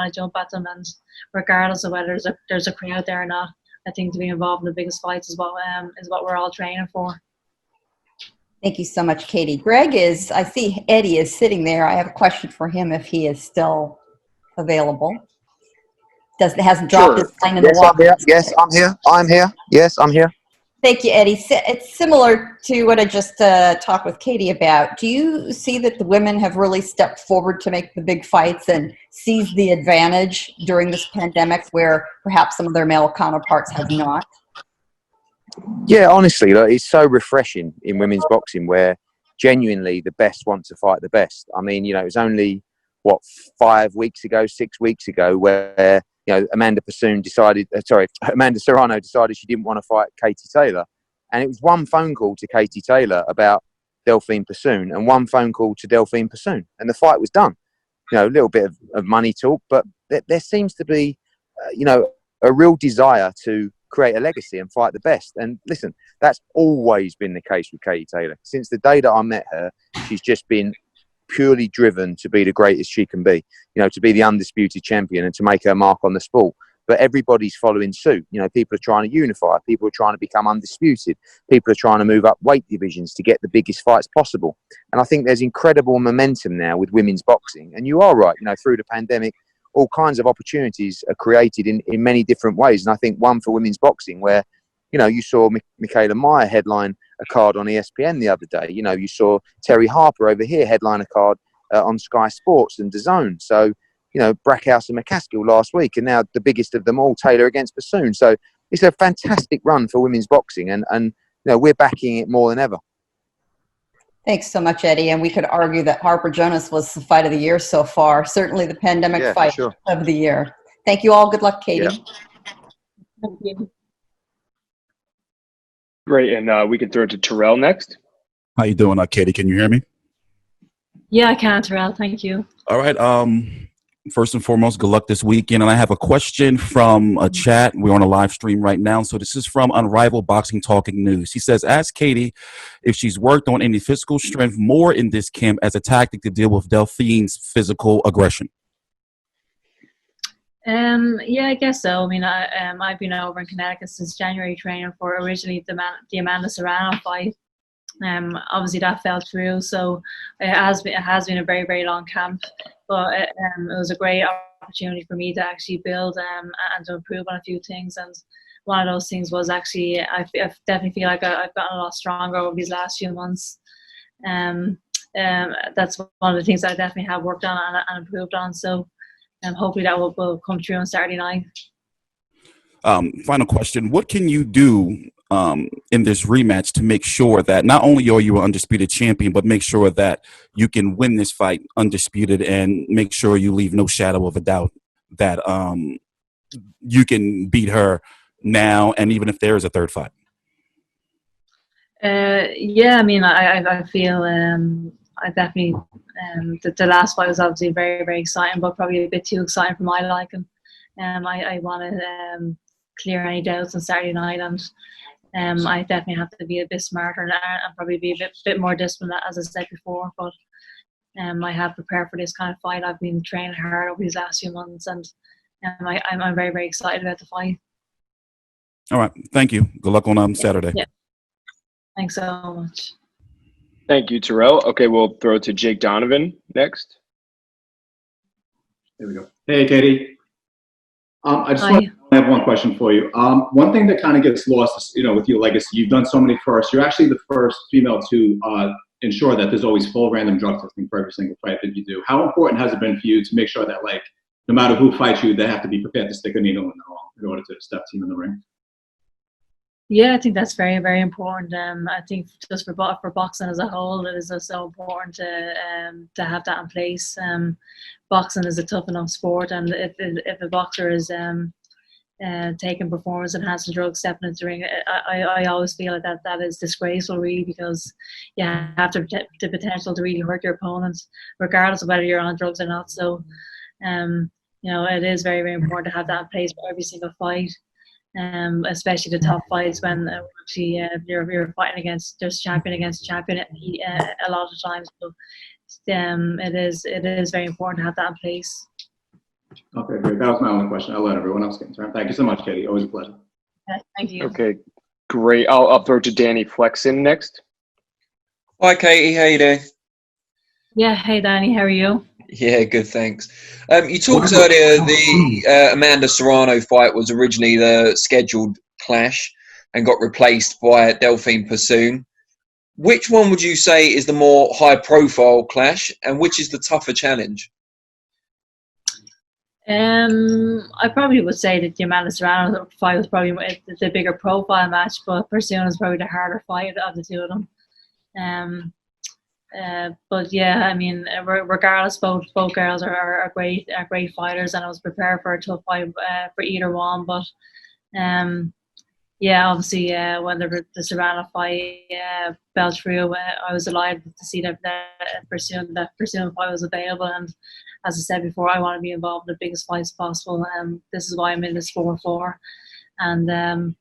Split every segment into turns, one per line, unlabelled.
want to jump at them, and regardless of whether there's a crowd there or not, I think to be involved in the biggest fights is what we're all training for.
Thank you so much, Katie. I see Eddie is sitting there. I have a question for him if he is still available. Hasn't dropped his line in the water.
Yes, I'm here. I'm here. Yes, I'm here.
Thank you, Eddie. It's similar to what I just talked with Katie about. Do you see that the women have really stepped forward to make the big fights and seize the advantage during this pandemic where perhaps some of their male counterparts have not?
Yeah, honestly, it's so refreshing in women's boxing where genuinely the best want to fight the best. I mean, it was only, 6 weeks ago where, Amanda Serrano decided she didn't want to fight Katie Taylor. And it was one phone call to Katie Taylor about Delfine Persoon and one phone call to Delfine Persoon. And the fight was done. A little bit of money talk, but there seems to be, a real desire to create a legacy and fight the best. And listen, that's always been the case with Katie Taylor. Since the day that I met her, she's just been purely driven to be the greatest she can be, to be the undisputed champion and to make her mark on the sport. But everybody's following suit. People are trying to unify. People are trying to become undisputed. People are trying to move up weight divisions to get the biggest fights possible. And I think there's incredible momentum now with women's boxing. And you are right, through the pandemic, all kinds of opportunities are created in many different ways. And I think one for women's boxing where, you saw Michaela Meyer headline a card on ESPN the other day. You saw Terry Harper over here headline a card on Sky Sports and DAZN. So, Brackhouse and McCaskill last week, and now the biggest of them all, Taylor against Persoon. So it's a fantastic run for women's boxing, and we're backing it more than ever.
Thanks so much, Eddie. And we could argue that Harper Jonas was the fight of the year so far. Certainly the pandemic fight of the year. Thank you all. Good luck, Katie.
Yeah. Thank you.
Great, and we can throw it to Terrell next.
How you doing, Katie? Can you hear me?
Yeah, I can, Terrell. Thank you.
All right. First and foremost, good luck this weekend. And I have a question from a chat. We're on a live stream right now. So this is from Unrivaled Boxing Talking News. He says, ask Katie if she's worked on any physical strength more in this camp as a tactic to deal with Delphine's physical aggression.
Yeah, I guess so. I mean, I've been over in Connecticut since January training for originally the Amanda Serrano fight. Obviously that fell through, so it has been a very, very long camp. But it was a great opportunity for me to actually build and to improve on a few things. And one of those things was actually I definitely feel like I've gotten a lot stronger over these last few months. That's one of the things I definitely have worked on and improved on. So hopefully that will come true on Saturday night.
Final question. What can you do in this rematch to make sure that not only are you an undisputed champion, but make sure that you can win this fight undisputed and make sure you leave no shadow of a doubt that you can beat her now and even if there is a third fight?
Yeah, I mean, I feel I definitely the last fight was obviously very, very exciting, but probably a bit too exciting for my liking. I want to clear any doubts on Saturday night, and I definitely have to be a bit smarter and probably be a bit more disciplined, as I said before. But I have prepared for this kind of fight. I've been training hard over these last few months, and I'm very, very excited about the fight.
All right, thank you. Good luck on Saturday.
Yeah. Thanks so much.
Thank you, Terrell. Okay, we'll throw it to Jake Donovan next.
There we go. Hey, Katie. I have one question for you. One thing that kind of gets lost, with your legacy, you've done so many firsts. You're actually the first female to ensure that there's always full random drug testing for every single fight that you do. How important has it been for you to make sure that, no matter who fights you, they have to be prepared to stick a needle in their arm in order to step team in the ring?
Yeah, I think that's very, very important. I think just for boxing as a whole, it is so important to have that in place. Boxing is a tough enough sport, and if a boxer is taking performance-enhancing drugs, stepping into the ring, I always feel like that is disgraceful, really, because you have the potential to really hurt your opponent, regardless of whether you're on drugs or not. So, it is very, very important to have that in place for every single fight. Especially the top fights when actually you're fighting against champion a lot of times. So it is very important to have that in place.
Okay, great. That was my only question. I'll let everyone else get in turn. Thank you so much, Katie. Always a pleasure.
Thank you.
Okay, great. I'll throw to Danny Flexen next.
Hi, Katie. How you doing?
Yeah. Hey, Danny. How are you?
Yeah, good, thanks. You talked earlier the Amanda Serrano fight was originally the scheduled clash and got replaced by Delfine Persoon. Which one would you say is the more high-profile clash, and which is the tougher challenge?
I probably would say that the Amanda Serrano fight was probably the bigger profile match, but Persoon is probably the harder fight of the two of them. But yeah, I mean, regardless, both girls are great fighters, and I was prepared for a tough fight for either one. But yeah, obviously, when the Serrano fight fell through, I was delighted to see that Persoon fight was available. And as I said before, I want to be involved in the biggest fights possible. This is why I'm in this 4-4, and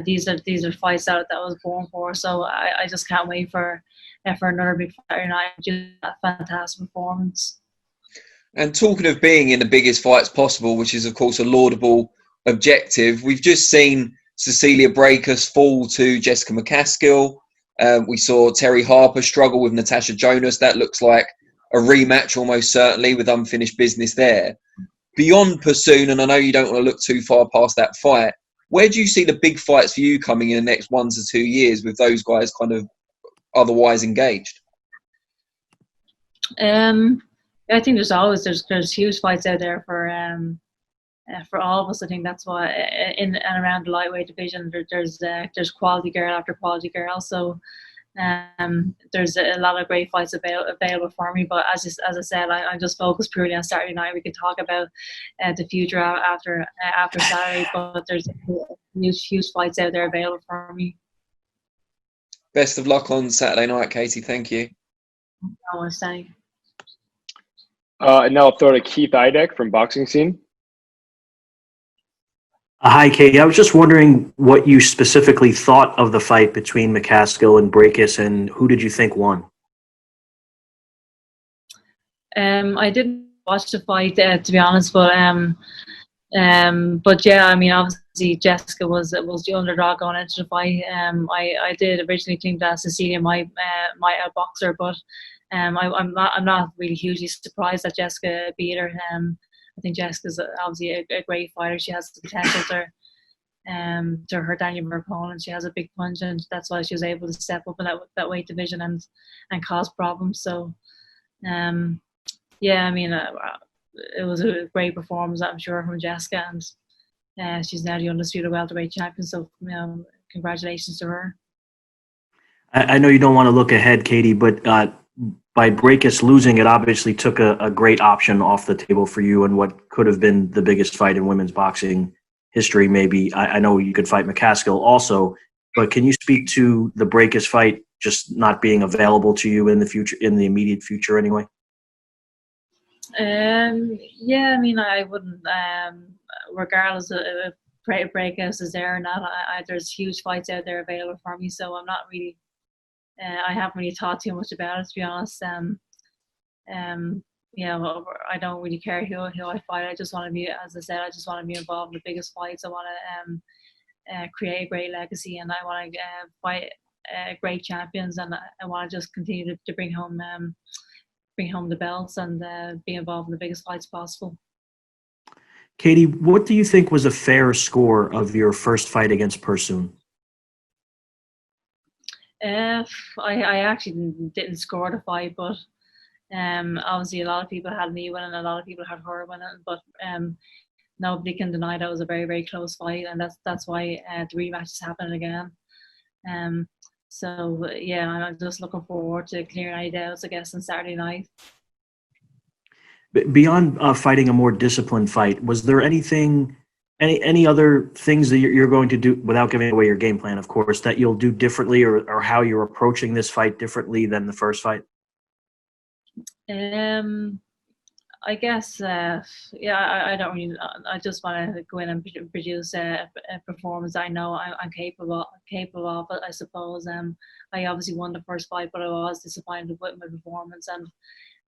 these are fights that I was born for. So I just can't wait for another big fight night. Just a fantastic performance.
And talking of being in the biggest fights possible, which is, of course, a laudable objective, we've just seen Cecilia Brækhus fall to Jessica McCaskill. We saw Terry Harper struggle with Natasha Jonas. That looks like a rematch almost certainly, with unfinished business there. Beyond Persoon, and I know you don't want to look too far past that fight, where do you see the big fights for you coming in the next 1 to 2 years with those guys kind of otherwise engaged?
I think there's huge fights out there for all of us. I think that's why in and around the lightweight division there's quality girl after quality girl. So there's a lot of great fights available for me. But as I said, I'm just focused purely on Saturday night. We can talk about the future after Saturday, but there's huge fights out there available for me.
Best of luck on Saturday night, Katie. Thank you.
I want to say.
And now I'll throw to Keith Idek from Boxing Scene.
Hi, Katie. I was just wondering what you specifically thought of the fight between McCaskill and Brækhus, and who did you think won?
I didn't watch the fight to be honest, but yeah, I mean, obviously Jessica was the underdog going into the fight. I did originally think that Cecilia might outbox her, but I'm not really hugely surprised that Jessica beat her. I think Jessica's obviously a great fighter. She has the potential to hurt any of her opponents. She has a big punch, and that's why she was able to step up in that weight division and cause problems. So, yeah, I mean, it was a great performance, I'm sure, from Jessica, and she's now the undisputed welterweight champion. So, congratulations to her.
I know you don't want to look ahead, Katie, but by Brækhus losing, it obviously took a great option off the table for you and what could have been the biggest fight in women's boxing history, maybe. I know you could fight McCaskill also, but can you speak to the Brækhus fight just not being available to you in the future, in the immediate future anyway?
Yeah, I mean, I wouldn't, regardless of if Brækhus is there or not, there's huge fights out there available for me, so I'm not really, I haven't really thought too much about it, to be honest. Yeah, well, I don't really care who I fight. I just want to be, as I said, I just want to be involved in the biggest fights. I want to create a great legacy, and I want to fight great champions, and I want to just continue to bring home the belts and be involved in the biggest fights possible.
Katie, what do you think was a fair score of your first fight against Persoon?
I actually didn't score the fight, but obviously a lot of people had me winning, a lot of people had her winning, but nobody can deny that was a very, very close fight, and that's why the rematch is happening again. So yeah, I'm just looking forward to clearing any doubts, I guess, on Saturday night.
Beyond fighting a more disciplined fight, was there anything, any other things that you're going to do, without giving away your game plan, of course, that you'll do differently, or how you're approaching this fight differently than the first fight?
I guess, yeah, I don't really, I just want to go in and produce a performance I know I'm capable of, but I suppose I obviously won the first fight, but I was disappointed with my performance, and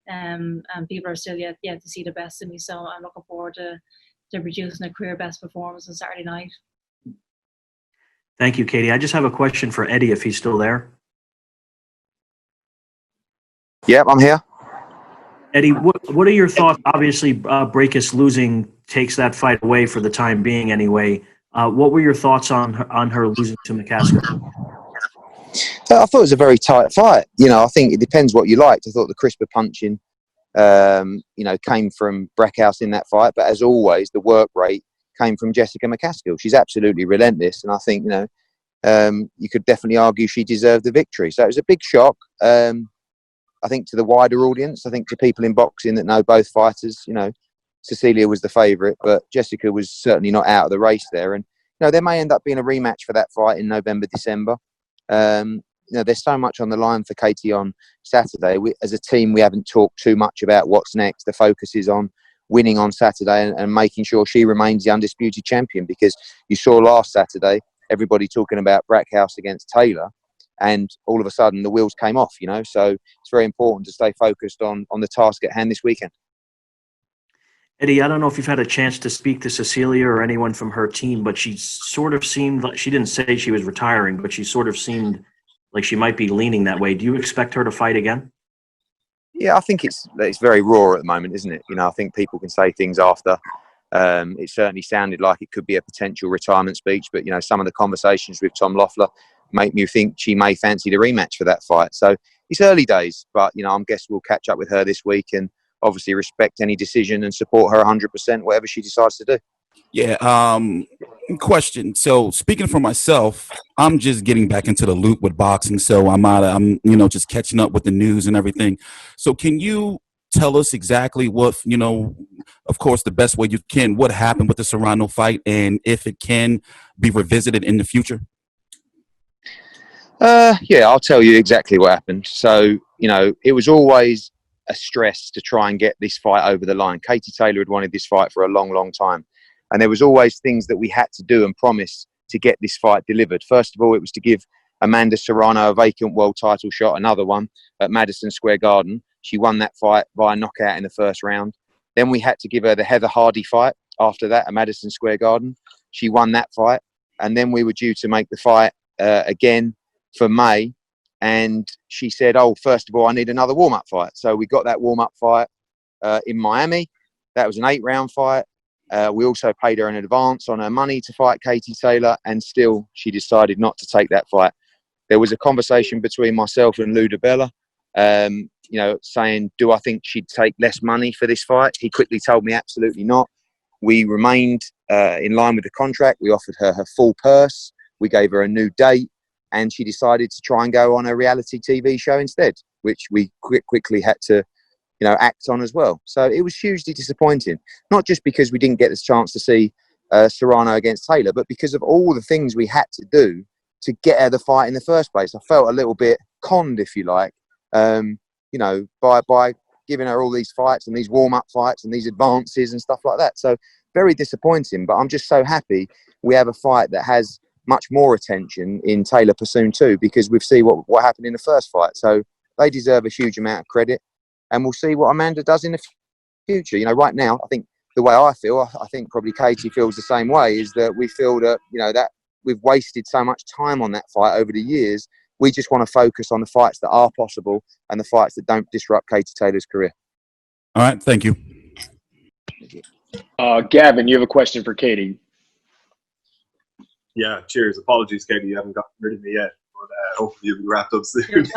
and people are still yet to see the best in me. So I'm looking forward to producing a career best performance on Saturday night.
Thank you, Katie. I just have a question for Eddie, if he's still there.
Yep, I'm here.
Eddie, what are your thoughts? Obviously, Breakus losing takes that fight away for the time being anyway. What were your thoughts on her losing to McCaskill?
I thought it was a very tight fight. I think it depends what you liked. I thought the crisper punching, came from Breckhouse in that fight. But as always, the work rate came from Jessica McCaskill. She's absolutely relentless. And I think, you could definitely argue she deserved the victory. So it was a big shock. I think to the wider audience, I think to people in boxing that know both fighters, Cecilia was the favourite, but Jessica was certainly not out of the race there. And, there may end up being a rematch for that fight in November, December. There's so much on the line for Katie on Saturday. As a team, we haven't talked too much about what's next. The focus is on winning on Saturday and making sure she remains the undisputed champion, because you saw last Saturday, everybody talking about Breckhouse against Taylor. And all of a sudden, the wheels came off, So it's very important to stay focused on the task at hand this weekend.
Eddie, I don't know if you've had a chance to speak to Cecilia or anyone from her team, but she sort of seemed like, she didn't say she was retiring, but she sort of seemed like she might be leaning that way. Do you expect her to fight again?
Yeah, I think it's very raw at the moment, isn't it? I think people can say things after. It certainly sounded like it could be a potential retirement speech, but, some of the conversations with Tom Loeffler make me think she may fancy the rematch for that fight. So it's early days, but, I guess we'll catch up with her this week and obviously respect any decision and support her 100%, whatever she decides to do.
Yeah. Question. So speaking for myself, I'm just getting back into the loop with boxing. So I'm just catching up with the news and everything. So can you tell us exactly what, of course, the best way you can, what happened with the Serrano fight and if it can be revisited in the future?
Yeah, I'll tell you exactly what happened. So, it was always a stress to try and get this fight over the line. Katie Taylor had wanted this fight for a long, long time. And there was always things that we had to do and promise to get this fight delivered. First of all, it was to give Amanda Serrano a vacant world title shot, another one at Madison Square Garden. She won that fight via knockout in the first round. Then we had to give her the Heather Hardy fight after that at Madison Square Garden. She won that fight. And then we were due to make the fight again for May. And she said, first of all, I need another warm-up fight. So we got that warm-up fight in Miami. That was an 8-round fight. We also paid her in advance on her money to fight Katie Taylor, and still she decided not to take that fight. There was a conversation between myself and Lou DiBella, saying, do I think she'd take less money for this fight? He quickly told me absolutely not. We remained in line with the contract. We offered her full purse. We gave her a new date, and she decided to try and go on a reality TV show instead, which we quickly had to act on as well. So it was hugely disappointing, not just because we didn't get this chance to see Serrano against Taylor, but because of all the things we had to do to get her the fight in the first place. I felt a little bit conned, if you like, by giving her all these fights and these warm-up fights and these advances and stuff like that. So very disappointing, but I'm just so happy we have a fight that has much more attention in Taylor Persoon too, because we've seen what happened in the first fight. So they deserve a huge amount of credit. And we'll see what Amanda does in the future. Right now, I think the way I feel, I think probably Katie feels the same way, is that we feel that, that we've wasted so much time on that fight over the years. We just want to focus on the fights that are possible and the fights that don't disrupt Katie Taylor's career.
All right. Thank you.
Gavin, you have a question for Katie.
Yeah, cheers. Apologies, Katie, you haven't gotten rid of me yet, but hopefully you'll be wrapped up soon.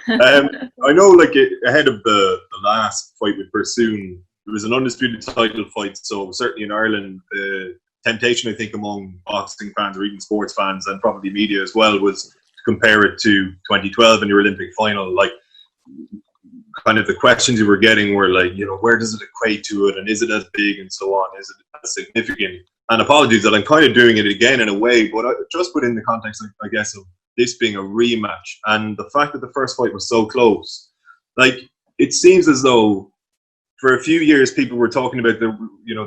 I know, ahead of the last fight with Persoon, there was an undisputed title fight. So certainly in Ireland, the temptation, I think, among boxing fans or even sports fans and probably media as well, was to compare it to 2012 in your Olympic final. Kind of the questions you were getting were where does it equate to it, and is it as big and so on? Is it as significant? And apologies that I'm kind of doing it again in a way, but just within the context, I guess, of this being a rematch and the fact that the first fight was so close. It seems as though for a few years people were talking about there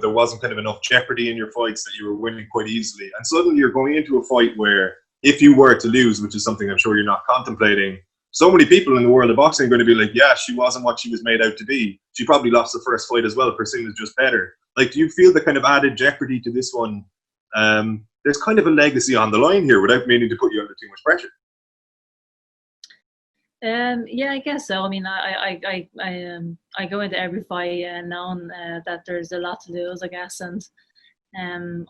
wasn't kind of enough jeopardy in your fights, that you were winning quite easily, and suddenly you're going into a fight where if you were to lose, which is something I'm sure you're not contemplating, so many people in the world of boxing are going to be like, yeah, she wasn't what she was made out to be. She probably lost the first fight as well. Persoon is just better. Like, do you feel the kind of added jeopardy to this one? There's kind of a legacy on the line here without meaning to put you under too much pressure.
Yeah, I guess so. I mean, I go into every fight knowing that there's a lot to lose, I guess, and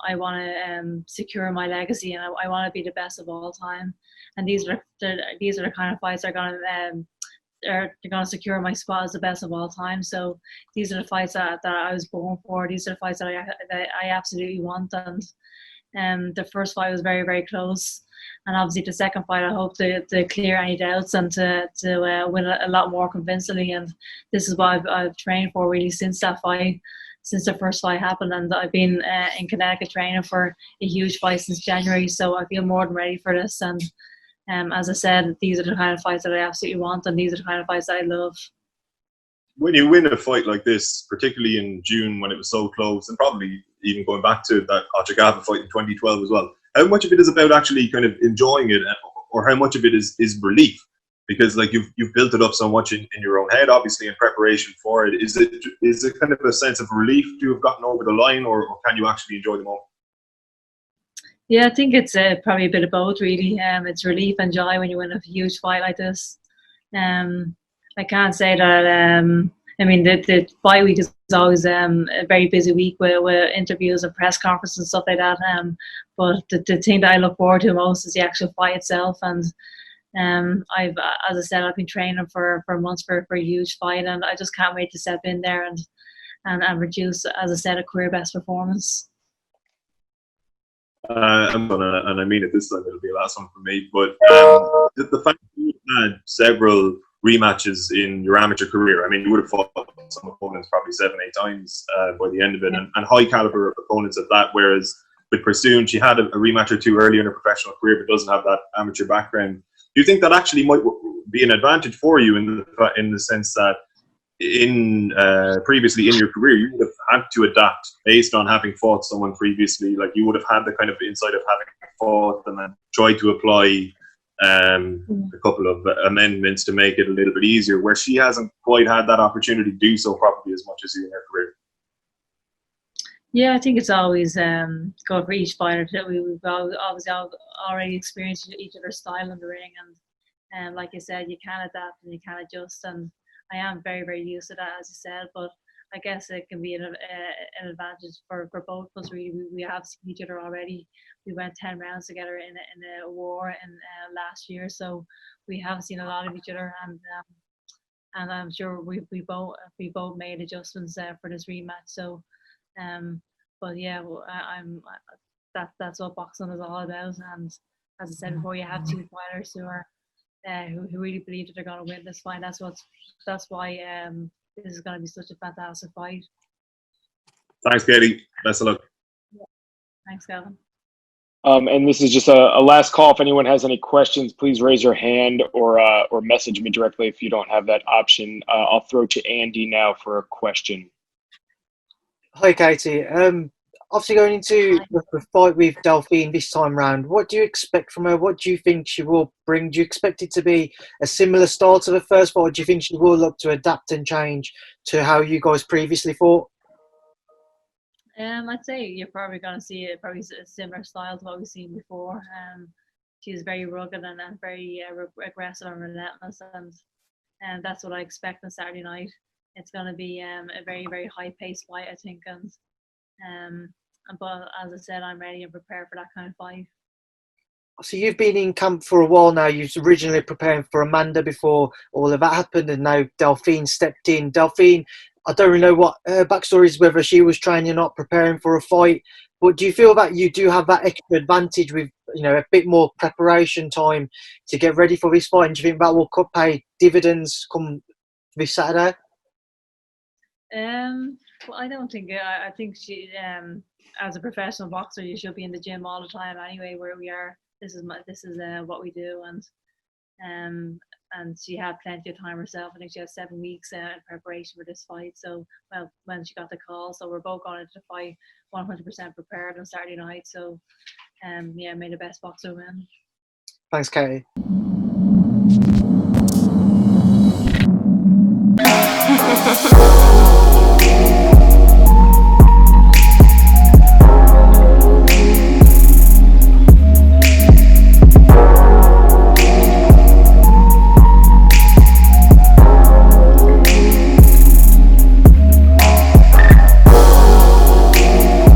I want to secure my legacy, and I want to be the best of all time. And these are the kind of fights that they're going to secure my spot as the best of all time. So these are the fights that I was born for. These are the fights that I absolutely want. And the first fight was very, very close. And obviously the second fight, I hope to clear any doubts and to win a lot more convincingly. And this is what I've trained for really since that fight, since the first fight happened. And I've been in Connecticut training for a huge fight since January. So I feel more than ready for this. And as I said, these are the kind of fights that I absolutely want, and these are the kind of fights that I love.
When you win a fight like this, particularly in June when it was so close, and probably even going back to that Ochagava fight in 2012 as well, how much of it is about actually kind of enjoying it, or how much of it is relief? Because like you've built it up so much in your own head, obviously in preparation for it. Is it kind of a sense of relief to have gotten over the line, or can you actually enjoy the moment?
Yeah, I think it's probably a bit of both, really. It's relief and joy when you win a huge fight like this. I can't say that. I mean, the fight week is always a very busy week with interviews and press conferences and stuff like that. But the thing that I look forward to most is the actual fight itself. And as I said, I've been training for months for a huge fight, and I just can't wait to step in there and produce, as I said, a career best performance.
And I mean it this time, it'll be the last one for me. But the fact that you had several rematches in your amateur career, I mean, you would have fought some opponents probably 7-8 times by the end of it, and high caliber opponents at that. Whereas with Persoon, she had a rematch or two early in her professional career, but doesn't have that amateur background. Do you think that actually might be an advantage for you in the sense that previously in your career, you would have had to adapt based on having fought someone previously? Like, you would have had the kind of insight of having fought them and tried to apply a couple of amendments to make it a little bit easier, where she hasn't quite had that opportunity to do so probably as much as you in her career.
Yeah, I think it's always good for each fighter. We've obviously already experienced each other's style in the ring, and like you said, you can adapt and you can adjust. And I am very, very used to that, as you said. But I guess it can be an advantage for both of us. We have seen each other already. We went 10 rounds together in a war in last year, so we have seen a lot of each other, and I'm sure we both made adjustments for this rematch. So, but yeah, that's what boxing is all about. And as I said before, you have two fighters who are who really believe that they're going to win this fight. That's why this is going to be such a fantastic fight.
Thanks, Katie. Best of luck.
Yeah. Thanks, Gavin.
And this is just a last call. If anyone has any questions, please raise your hand or message me directly if you don't have that option. I'll throw to Andy now for a question.
Hi, Katie. Obviously, going into the fight with Delfine this time round, what do you expect from her? What do you think she will bring? Do you expect it to be a similar style to the first fight, or do you think she will look to adapt and change to how you guys previously fought?
I'd say you're probably going to see probably a similar style to what we've seen before. She's very rugged and very aggressive and relentless, and that's what I expect on Saturday night. It's going to be a very, very high-paced fight, I think, but as I said, I'm ready and prepared for that kind of fight.
So you've been in camp for a while now. You was originally preparing for Amanda before all of that happened, and now Delfine stepped in. Delfine, I don't really know what her backstory is, whether she was training or not, preparing for a fight. But do you feel that you do have that extra advantage with, a bit more preparation time to get ready for this fight? And do you think that will pay dividends come this Saturday?
Well, I don't think. I think she, as a professional boxer, you should be in the gym all the time anyway. Where we are, this is what we do, and she had plenty of time herself. I think she had 7 weeks in preparation for this fight. So, well, when she got the call, so we're both going into the fight 100% prepared on Saturday night. So, may the best boxer win.
Thanks, Katie.